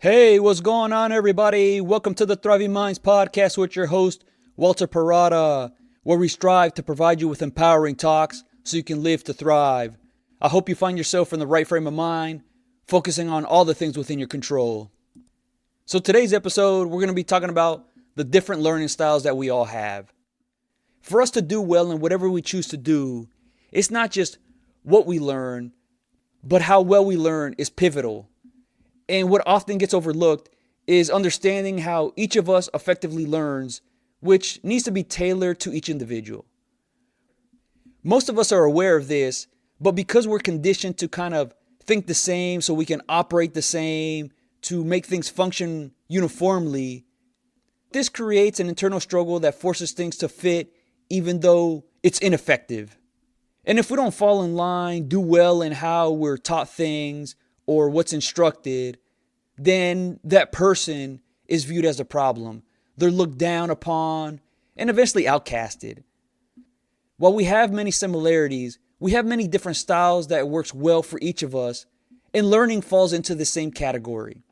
Hey, what's going on, everybody? Welcome to the Thriving Minds podcast with your host, Walter Parada, where we strive to provide you with empowering talks so you can live to thrive. I hope you find yourself in the right frame of mind, focusing on all the things within your control. So today's episode, we're going to be talking about the different learning styles that we all have. For us to do well in whatever we choose to do, it's not just what we learn, but how well we learn is pivotal. And what often gets overlooked is understanding how each of us effectively learns, which needs to be tailored to each individual. Most of us are aware of this, but because we're conditioned to kind of think the same so we can operate the same, to make things function uniformly, this creates an internal struggle that forces things to fit even though it's ineffective. And if we don't fall in line, do well in how we're taught things, or what's instructed, then that person is viewed as a problem. They're looked down upon and eventually outcasted. While we have many similarities, we have many different styles that works well for each of us, and learning falls into the same category.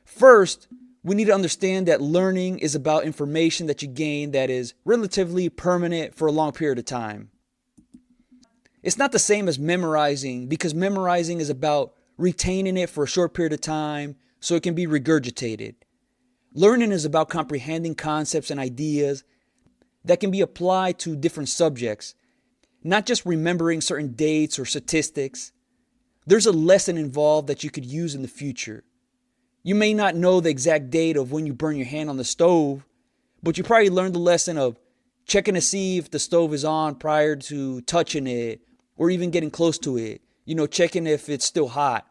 First, we need to understand that learning is about information that you gain that is relatively permanent for a long period of time. It's not the same as memorizing, because memorizing is about retaining it for a short period of time so it can be regurgitated. Learning is about comprehending concepts and ideas that can be applied to different subjects, not just remembering certain dates or statistics. There's a lesson involved that you could use in the future. You may not know the exact date of when you burn your hand on the stove, but you probably learned the lesson of checking to see if the stove is on prior to touching it or even getting close to it. Checking if it's still hot.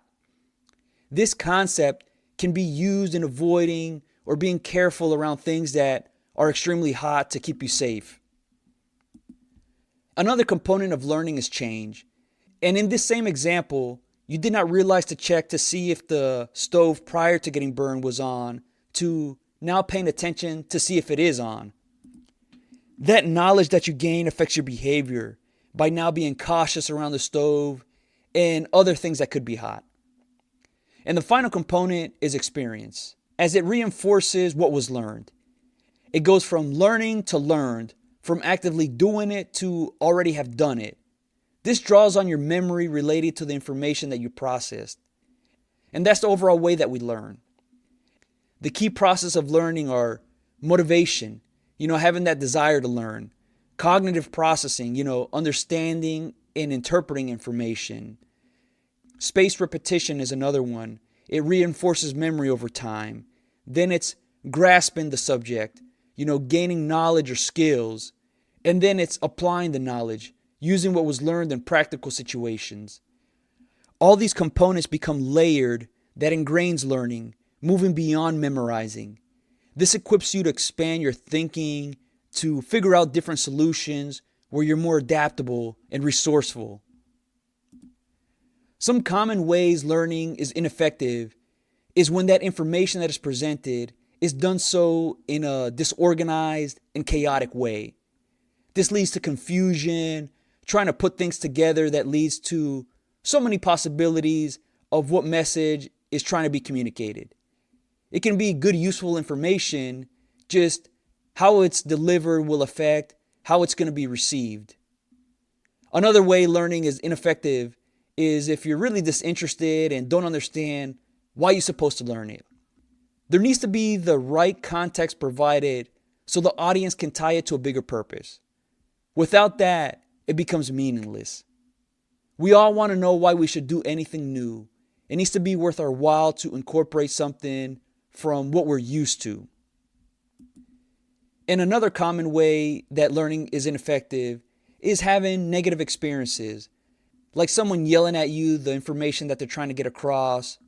This concept can be used in avoiding or being careful around things that are extremely hot to keep you safe. Another component of learning is change. And in this same example, you did not realize to check to see if the stove prior to getting burned was on, to now paying attention to see if it is on. That knowledge that you gain affects your behavior by now being cautious around the stove and other things that could be hot. And the final component is experience, as it reinforces what was learned. It goes from learning to learned, from actively doing it to already have done it. This draws on your memory related to the information that you processed. And that's the overall way that we learn. The key process of learning are motivation, having that desire to learn. Cognitive processing, understanding and interpreting information. Spaced repetition is another one. It reinforces memory over time. Then it's grasping the subject, gaining knowledge or skills. And then it's applying the knowledge, using what was learned in practical situations. All these components become layered that ingrains learning, moving beyond memorizing. This equips you to expand your thinking, to figure out different solutions where you're more adaptable and resourceful. Some common ways learning is ineffective is when that information that is presented is done so in a disorganized and chaotic way. This leads to confusion, trying to put things together that leads to so many possibilities of what message is trying to be communicated. It can be good, useful information, just how it's delivered will affect how it's going to be received. Another way learning is ineffective is if you're really disinterested and don't understand why you're supposed to learn it. There needs to be the right context provided so the audience can tie it to a bigger purpose. Without that, it becomes meaningless. We all want to know why we should do anything new. It needs to be worth our while to incorporate something from what we're used to. And another common way that learning is ineffective is having negative experiences, like someone yelling at you the information that they're trying to get across.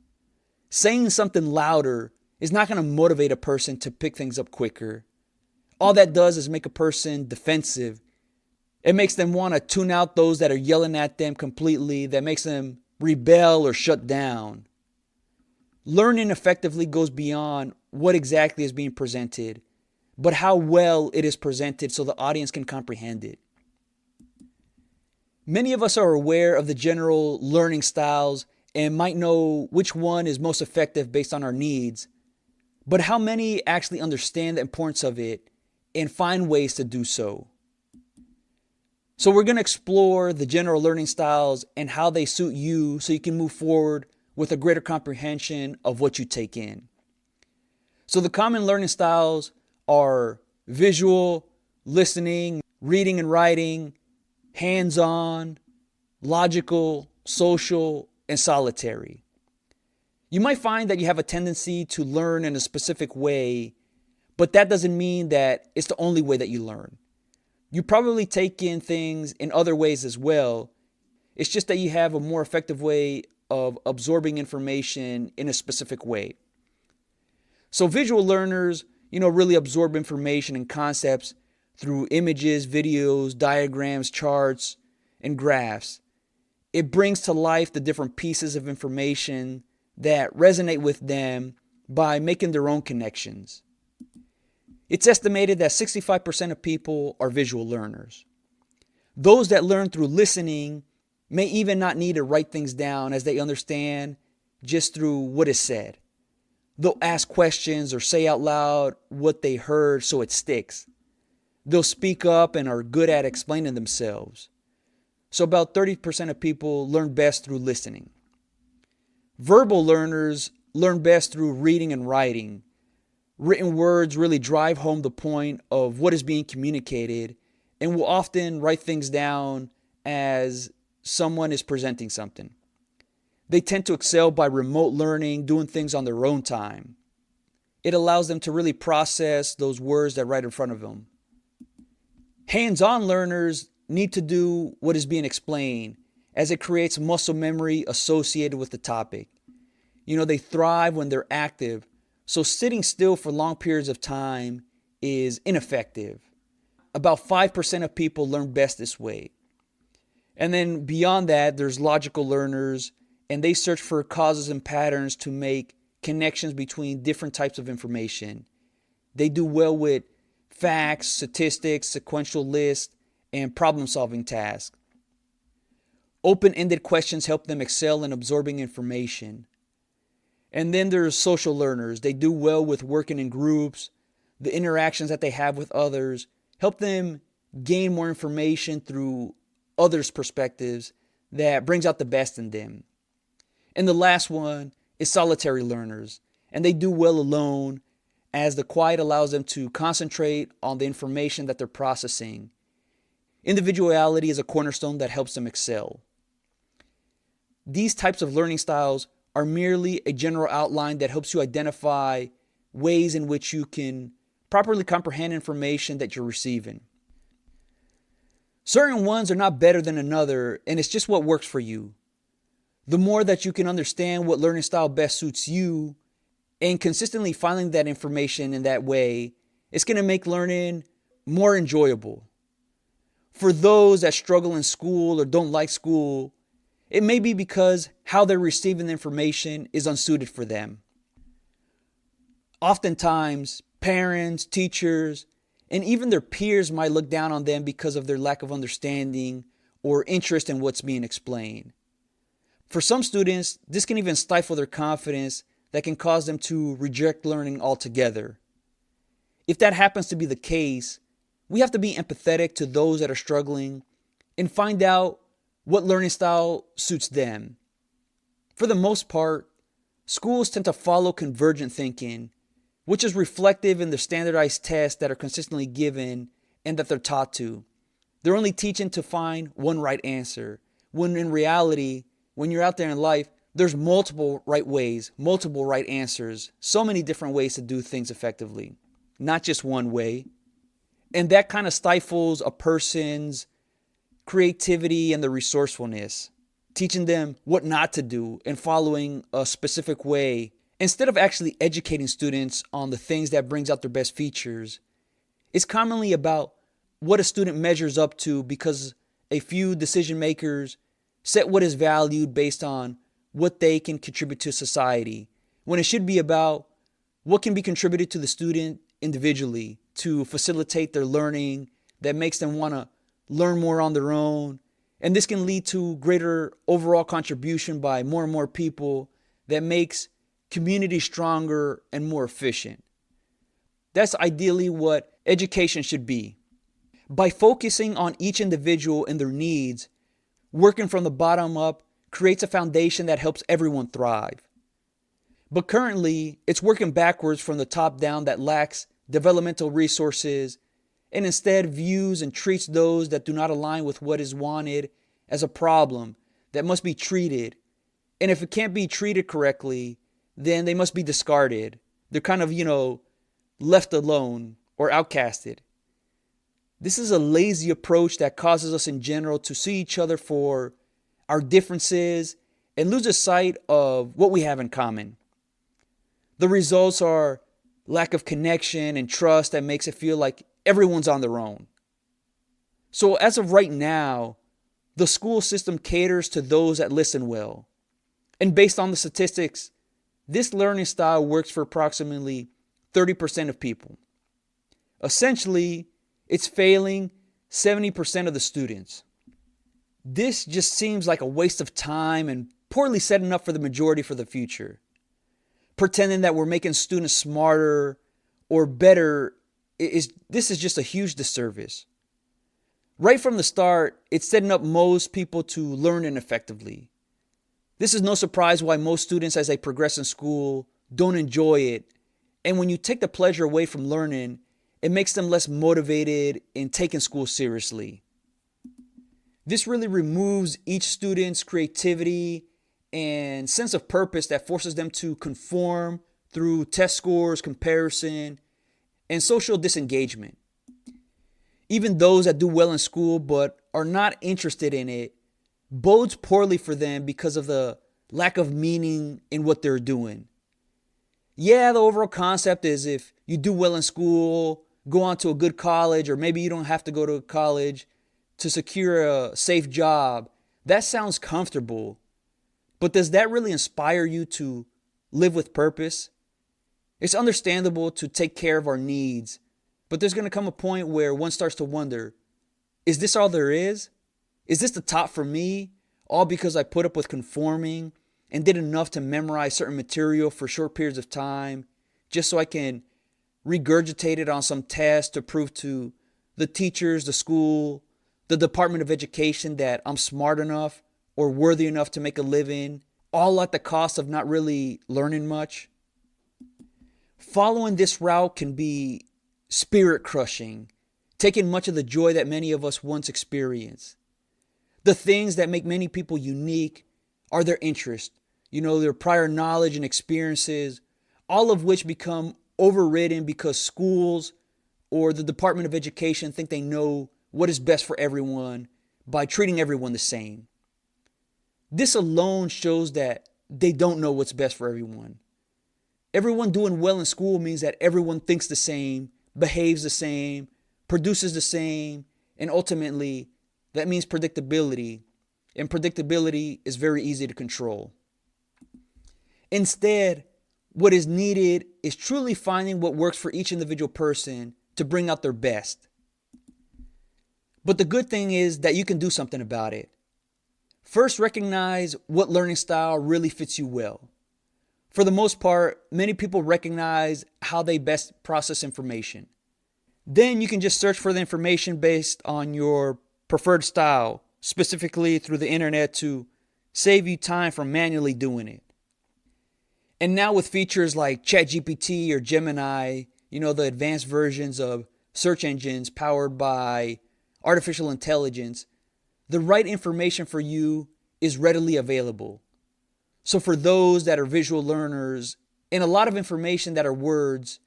Saying something louder is not going to motivate a person to pick things up quicker. All that does is make a person defensive. It makes them want to tune out those that are yelling at them completely. That makes them rebel or shut down. Learning effectively goes beyond what exactly is being presented, but how well it is presented so the audience can comprehend it. Many of us are aware of the general learning styles and might know which one is most effective based on our needs, but how many actually understand the importance of it and find ways to do so? So we're going to explore the general learning styles and how they suit you so you can move forward with a greater comprehension of what you take in. So the common learning styles are visual, listening, reading and writing, hands-on, logical, social, and solitary. You might find that you have a tendency to learn in a specific way, but that doesn't mean that it's the only way that you learn. You probably take in things in other ways as well. It's just that you have a more effective way of absorbing information in a specific way. So visual learners, really absorb information and concepts through images, videos, diagrams, charts, and graphs. It brings to life the different pieces of information that resonate with them by making their own connections. It's estimated that 65% of people are visual learners. Those that learn through listening may even not need to write things down as they understand just through what is said. They'll ask questions or say out loud what they heard so it sticks. They'll speak up and are good at explaining themselves. So about 30% of people learn best through listening. Verbal learners learn best through reading and writing. Written words really drive home the point of what is being communicated and will often write things down as someone is presenting something. They tend to excel by remote learning, doing things on their own time. It allows them to really process those words that are right in front of them. Hands-on learners need to do what is being explained, as it creates muscle memory associated with the topic. They thrive when they're active, so sitting still for long periods of time is ineffective. About 5% of people learn best this way. And then beyond that, there's logical learners, and they search for causes and patterns to make connections between different types of information. They do well with facts, statistics, sequential lists, and problem-solving tasks. Open-ended questions help them excel in absorbing information. And then there's social learners. They do well with working in groups. The interactions that they have with others help them gain more information through others' perspectives that brings out the best in them. And the last one is solitary learners. And they do well alone, as the quiet allows them to concentrate on the information that they're processing. Individuality is a cornerstone that helps them excel. These types of learning styles are merely a general outline that helps you identify ways in which you can properly comprehend information that you're receiving. Certain ones are not better than another, and it's just what works for you. The more that you can understand what learning style best suits you and consistently finding that information in that way, it's going to make learning more enjoyable. For those that struggle in school or don't like school, it may be because how they're receiving the information is unsuited for them. Oftentimes, parents, teachers, and even their peers might look down on them because of their lack of understanding or interest in what's being explained. For some students, this can even stifle their confidence that can cause them to reject learning altogether. If that happens to be the case, we have to be empathetic to those that are struggling and find out what learning style suits them. For the most part, schools tend to follow convergent thinking, which is reflective in the standardized tests that are consistently given and that they're taught to. They're only teaching to find one right answer, when in reality, when you're out there in life, there's multiple right ways, multiple right answers, so many different ways to do things effectively, not just one way. And that kind of stifles a person's creativity and their resourcefulness, teaching them what not to do and following a specific way. Instead of actually educating students on the things that brings out their best features, it's commonly about what a student measures up to because a few decision makers set what is valued based on what they can contribute to society, when it should be about what can be contributed to the student individually to facilitate their learning that makes them want to learn more on their own And this can lead to greater overall contribution by more and more people that makes community stronger and more efficient. That's ideally what education should be. By focusing on each individual and their needs, working from the bottom up creates a foundation that helps everyone thrive. But currently, it's working backwards from the top down that lacks developmental resources and instead views and treats those that do not align with what is wanted as a problem that must be treated. And if it can't be treated correctly, then they must be discarded. They're kind of, left alone or outcasted. This is a lazy approach that causes us in general to see each other for our differences and lose sight of what we have in common. The results are lack of connection and trust that makes it feel like everyone's on their own. So as of right now, the school system caters to those that listen well. And based on the statistics, this learning style works for approximately 30% of people. Essentially, it's failing 70% of the students. This just seems like a waste of time and poorly setting up for the majority for the future. Pretending that we're making students smarter or better this is just a huge disservice. Right from the start, it's setting up most people to learn ineffectively. This is no surprise why most students, as they progress in school, don't enjoy it. And when you take the pleasure away from learning, it makes them less motivated in taking school seriously. This really removes each student's creativity and sense of purpose that forces them to conform through test scores, comparison, and social disengagement. Even those that do well in school but are not interested in it bodes poorly for them because of the lack of meaning in what they're doing. Yeah, the overall concept is if you do well in school, go on to a good college, or maybe you don't have to go to college to secure a safe job. That sounds comfortable. But does that really inspire you to live with purpose? It's understandable to take care of our needs, but there's going to come a point where one starts to wonder, is this all there is? Is this the top for me? All because I put up with conforming and did enough to memorize certain material for short periods of time just so I can regurgitate it on some test to prove to the teachers, the school, the Department of Education that I'm smart enough or worthy enough to make a living, all at the cost of not really learning much. Following this route can be spirit crushing, taking much of the joy that many of us once experienced. The things that make many people unique are their interest, their prior knowledge and experiences, all of which become overridden because schools or the Department of Education think they know what is best for everyone by treating everyone the same. This alone shows that they don't know what's best for everyone. Everyone doing well in school means that everyone thinks the same, behaves the same, produces the same, and ultimately that means predictability. And predictability is very easy to control. Instead, what is needed is truly finding what works for each individual person to bring out their best. But the good thing is that you can do something about it. First, recognize what learning style really fits you well. For the most part, many people recognize how they best process information. Then you can just search for the information based on your preferred style, specifically through the internet, to save you time from manually doing it. And now with features like ChatGPT or Gemini, the advanced versions of search engines powered by artificial intelligence, the right information for you is readily available. So for those that are visual learners and a lot of information that are words,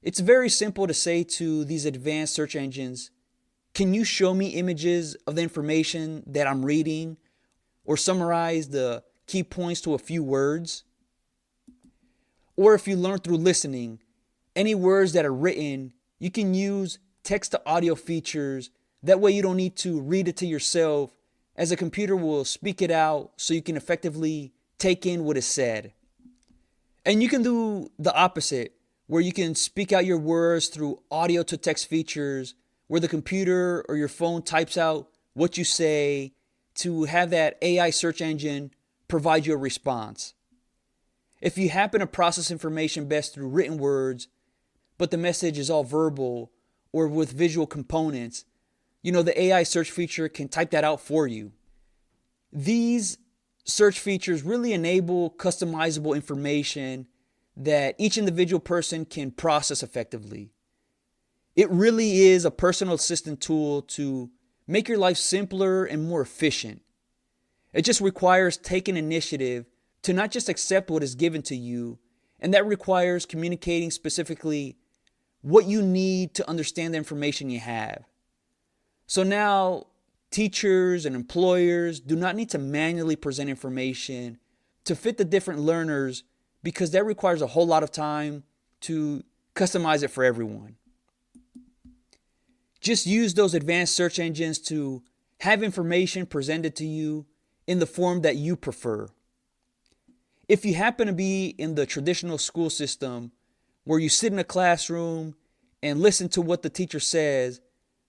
it's very simple to say to these advanced search engines, can you show me images of the information that I'm reading or summarize the key points to a few words? Or if you learn through listening, any words that are written, you can use text to audio features. That way you don't need to read it to yourself, as a computer will speak it out so you can effectively take in what is said. And you can do the opposite, where you can speak out your words through audio to text features, where the computer or your phone types out what you say, to have that AI search engine provide you a response. If you happen to process information best through written words, but the message is all verbal or with visual components, the AI search feature can type that out for you. These search features really enable customizable information that each individual person can process effectively. It really is a personal assistant tool to make your life simpler and more efficient. It just requires taking initiative to not just accept what is given to you, and that requires communicating specifically what you need to understand the information you have. So now, teachers and employers do not need to manually present information to fit the different learners, because that requires a whole lot of time to customize it for everyone. Just use those advanced search engines to have information presented to you in the form that you prefer. If you happen to be in the traditional school system where you sit in a classroom and listen to what the teacher says,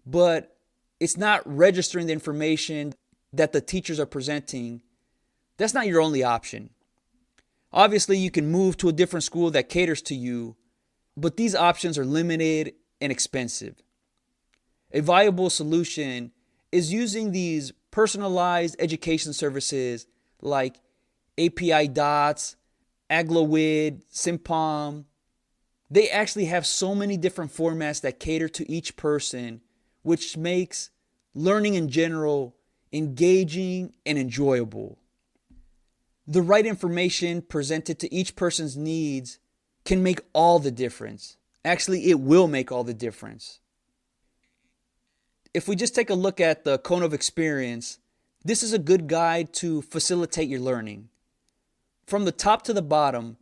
but it's not registering the information that the teachers are presenting, that's not your only option. Obviously, you can move to a different school that caters to you, but these options are limited and expensive. A viable solution is using these personalized education services like API Dots, Aglowid, Simpom. They actually have so many different formats that cater to each person, which makes learning in general engaging and enjoyable. The right information presented to each person's needs can make all the difference. Actually, it will make all the difference. If we just take a look at the cone of experience, this is a good guide to facilitate your learning. From the top to the bottom,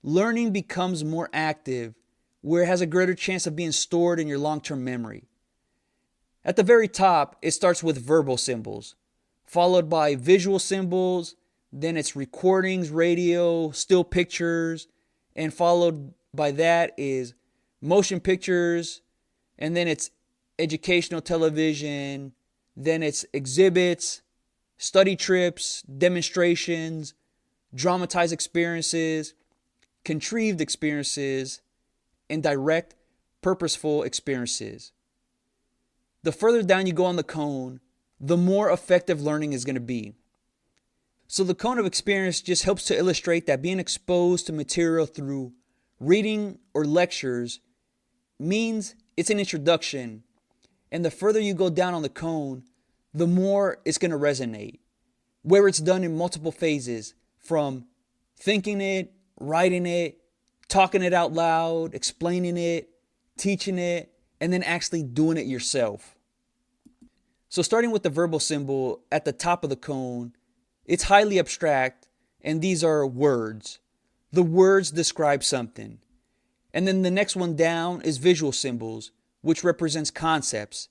learning becomes more active, where it has a greater chance of being stored in your long-term memory. At the very top, it starts with verbal symbols, followed by visual symbols, then it's recordings, radio, still pictures, and followed by that is motion pictures, and then it's educational television, then it's exhibits, study trips, demonstrations, dramatized experiences, contrived experiences, and direct, purposeful experiences. The further down you go on the cone, the more effective learning is going to be. So the cone of experience just helps to illustrate that being exposed to material through reading or lectures means it's an introduction, and the further you go down on the cone, the more it's going to resonate, where it's done in multiple phases, from thinking it, writing it, talking it out loud, explaining it, teaching it, and then actually doing it yourself. So starting with the verbal symbol at the top of the cone, it's highly abstract, and these are words. The words describe something. And then the next one down is visual symbols, which represents concepts.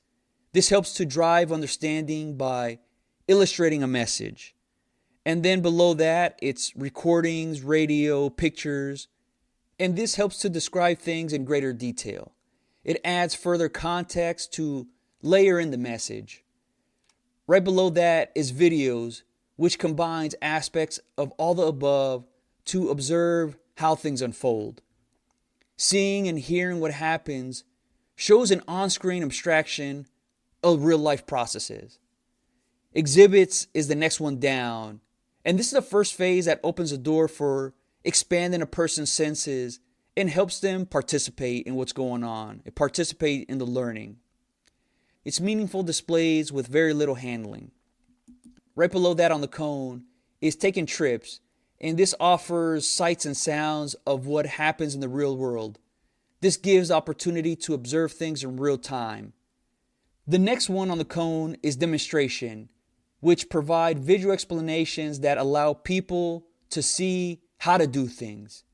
This helps to drive understanding by illustrating a message. And then below that, it's recordings, radio, pictures, and this helps to describe things in greater detail. It adds further context to layer in the message. Right below that is videos, which combines aspects of all the above to observe how things unfold. Seeing and hearing what happens shows an on-screen abstraction of real-life processes. Exhibits is the next one down, and this is the first phase that opens the door for expanding a person's senses and helps them participate in what's going on, and participate in the learning. It's meaningful displays with very little handling. Right below that on the cone is taking trips, and this offers sights and sounds of what happens in the real world. This gives opportunity to observe things in real time. The next one on the cone is demonstration, which provide visual explanations that allow people to see how to do things.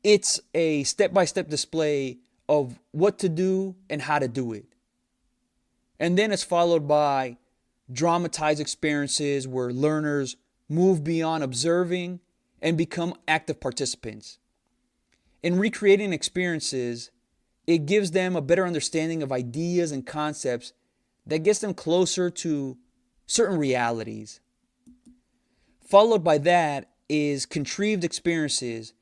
It's a step-by-step display of what to do and how to do it. And then it's followed by dramatized experiences where learners move beyond observing and become active participants. In recreating experiences, it gives them a better understanding of ideas and concepts that gets them closer to certain realities. Followed by that is contrived experiences,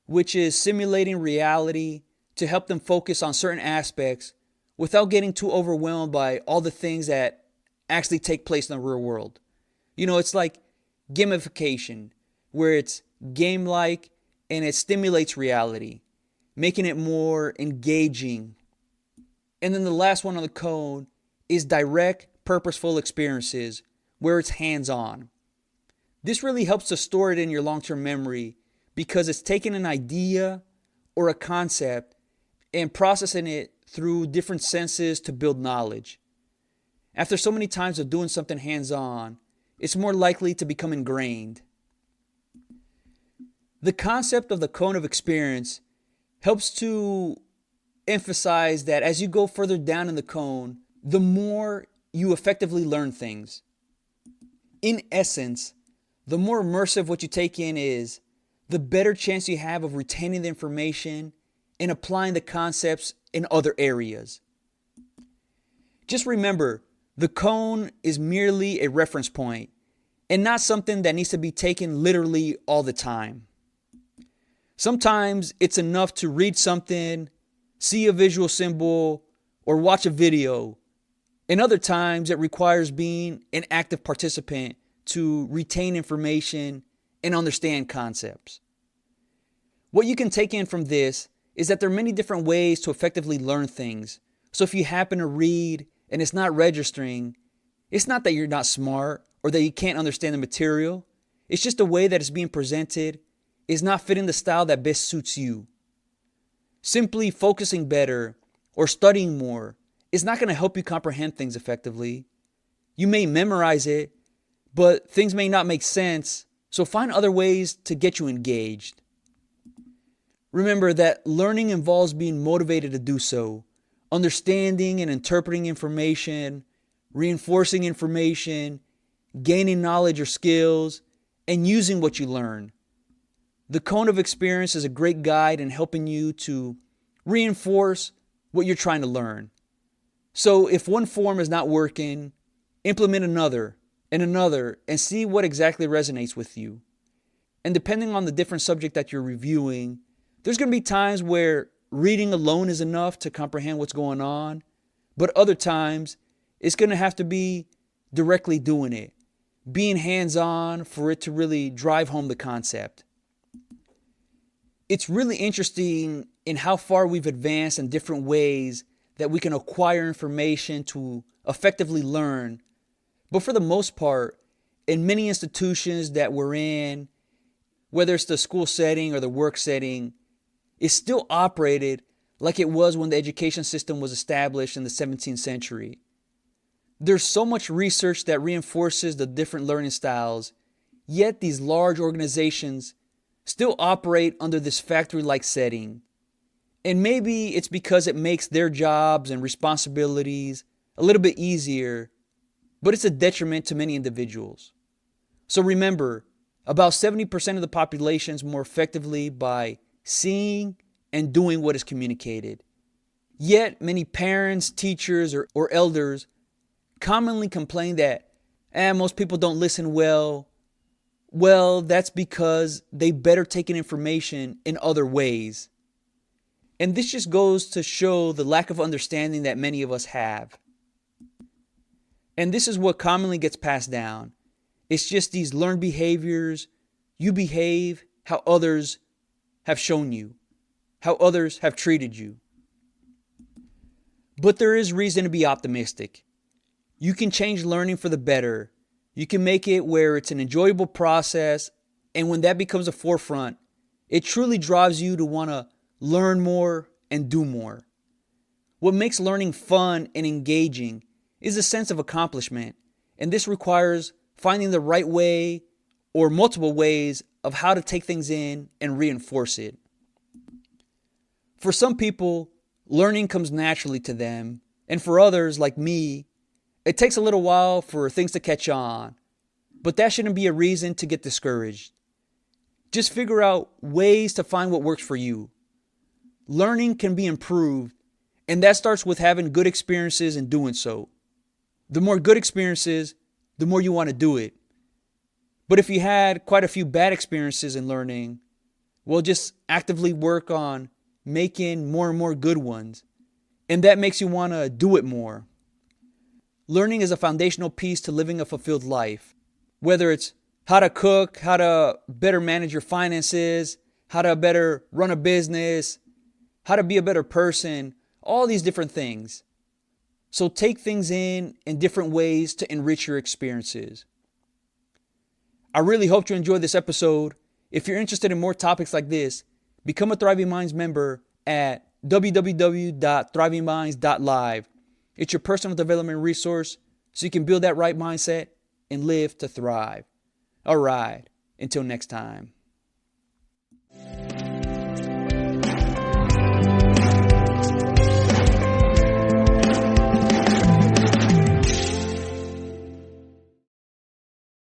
which is simulating reality to help them focus on certain aspects without getting too overwhelmed by all the things that actually take place in the real world. It's like gamification, where it's game like and it stimulates reality, making it more engaging. And then the last one on the cone is direct, purposeful experiences, where it's hands on. This really helps to store it in your long term memory because it's taking an idea or a concept and processing it through different senses to build knowledge. After so many times of doing something hands on, it's more likely to become ingrained. The concept of the cone of experience helps to emphasize that as you go further down in the cone, the more you effectively learn things. In essence, the more immersive what you take in is, the better chance you have of retaining the information and applying the concepts in other areas. Just remember, the cone is merely a reference point and not something that needs to be taken literally all the time. Sometimes it's enough to read something, see a visual symbol, or watch a video. And other times it requires being an active participant to retain information and understand concepts. What you can take in from this is that there are many different ways to effectively learn things. So if you happen to read and it's not registering, it's not that you're not smart or that you can't understand the material. It's just the way that it's being presented is not fitting the style that best suits you. Simply focusing better or studying more is not going to help you comprehend things effectively. You may memorize it, but things may not make sense, so find other ways to get you engaged. Remember that learning involves being motivated to do so, understanding and interpreting information, reinforcing information, gaining knowledge or skills, and using what you learn. The cone of experience is a great guide in helping you to reinforce what you're trying to learn. So if one form is not working, implement another and another and see what exactly resonates with you. And depending on the different subject that you're reviewing, there's going to be times where reading alone is enough to comprehend what's going on, but other times it's going to have to be directly doing it, being hands-on for it to really drive home the concept. It's really interesting in how far we've advanced in different ways that we can acquire information to effectively learn. But for the most part, in many institutions that we're in, whether it's the school setting or the work setting, it's still operated like it was when the education system was established in the 17th century. There's so much research that reinforces the different learning styles, yet these large organizations still operate under this factory-like setting. And maybe it's because it makes their jobs and responsibilities a little bit easier, but it's a detriment to many individuals. So remember, about 70% of the population is more effectively by seeing and doing what is communicated. Yet many parents, teachers, or elders commonly complain that most people don't listen well. Well, that's because they better take in information in other ways. And this just goes to show the lack of understanding that many of us have. And this is what commonly gets passed down. It's just these learned behaviors. You behave how others have shown you, how others have treated you. But there is reason to be optimistic. You can change learning for the better. You can make it where it's an enjoyable process, and when that becomes a forefront, it truly drives you to want to learn more and do more. What makes learning fun and engaging is a sense of accomplishment, and this requires finding the right way or multiple ways of how to take things in and reinforce it. For some people, learning comes naturally to them, and for others, like me, it takes a little while for things to catch on, but that shouldn't be a reason to get discouraged. Just figure out ways to find what works for you. Learning can be improved, and that starts with having good experiences in doing so. The more good experiences, the more you want to do it. But if you had quite a few bad experiences in learning, well, just actively work on making more and more good ones. And that makes you want to do it more. Learning is a foundational piece to living a fulfilled life. Whether it's how to cook, how to better manage your finances, how to better run a business, how to be a better person, all these different things. So take things in different ways to enrich your experiences. I really hope you enjoyed this episode. If you're interested in more topics like this, become a Thriving Minds member at www.thrivingminds.live. It's your personal development resource so you can build that right mindset and live to thrive. All right, until next time.